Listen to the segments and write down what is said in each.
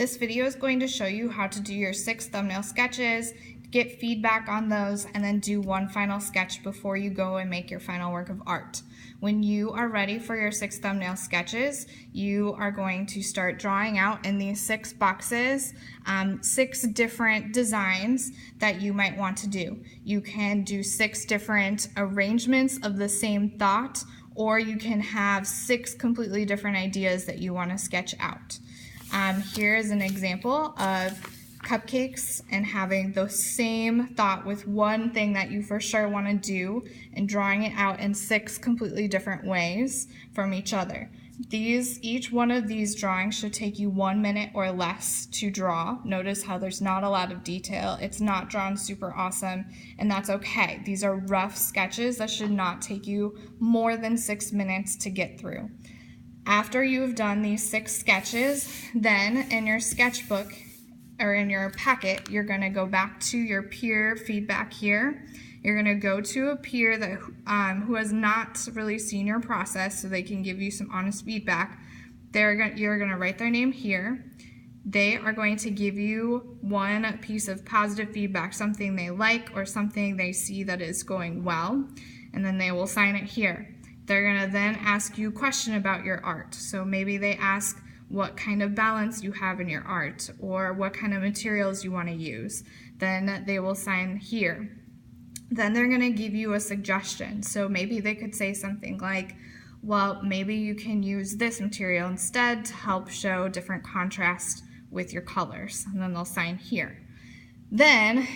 This video is going to show you how to do your 6 thumbnail sketches, get feedback on those, and then do one final sketch before you go and make your final work of art. When you are ready for your 6 thumbnail sketches, you are going to start drawing out in these 6 boxes 6 different designs that you might want to do. You can do 6 different arrangements of the same thought, or you can have 6 completely different ideas that you want to sketch out. Here is an example of cupcakes and having the same thought with one thing that you for sure want to do and drawing it out in 6 completely different ways from each other. Each one of these drawings should take you 1 minute or less to draw. Notice how there's not a lot of detail. It's not drawn super awesome, and that's okay. These are rough sketches that should not take you more than 6 minutes to get through. After you've done these 6 sketches, then in your sketchbook or in your packet, you're going to go back to your peer feedback here. You're going to go to a peer that who has not really seen your process so they can give you some honest feedback. You're going to write their name here. They are going to give you one piece of positive feedback, something they like or something they see that is going well, and then they will sign it here. They're going to then ask you a question about your art. So maybe they ask what kind of balance you have in your art or what kind of materials you want to use. Then they will sign here. Then they're going to give you a suggestion. So maybe they could say something like, well, maybe you can use this material instead to help show different contrast with your colors. And then they'll sign here. Then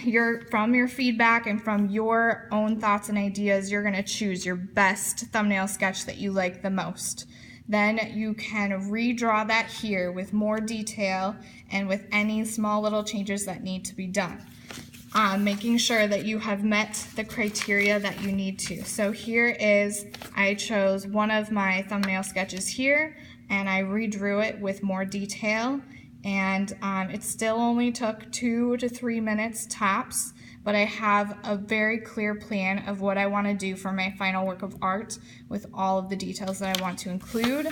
from your feedback and from your own thoughts and ideas, you're going to choose your best thumbnail sketch that you like the most. Then you can redraw that here with more detail and with any small little changes that need to be done. Making sure that you have met the criteria that you need to. So I chose one of my thumbnail sketches here and I redrew it with more detail. And it still only took 2 to 3 minutes tops, but I have a very clear plan of what I want to do for my final work of art with all of the details that I want to include,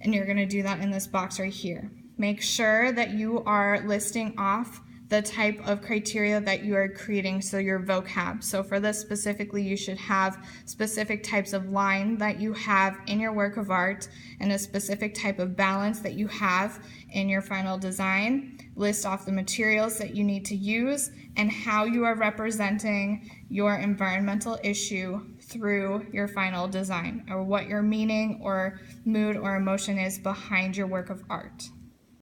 and you're going to do that in this box right here. Make sure that you are listing off the type of criteria that you are creating, so your vocab. So for this specifically, you should have specific types of line that you have in your work of art and a specific type of balance that you have in your final design. List off the materials that you need to use and how you are representing your environmental issue through your final design, or what your meaning or mood or emotion is behind your work of art.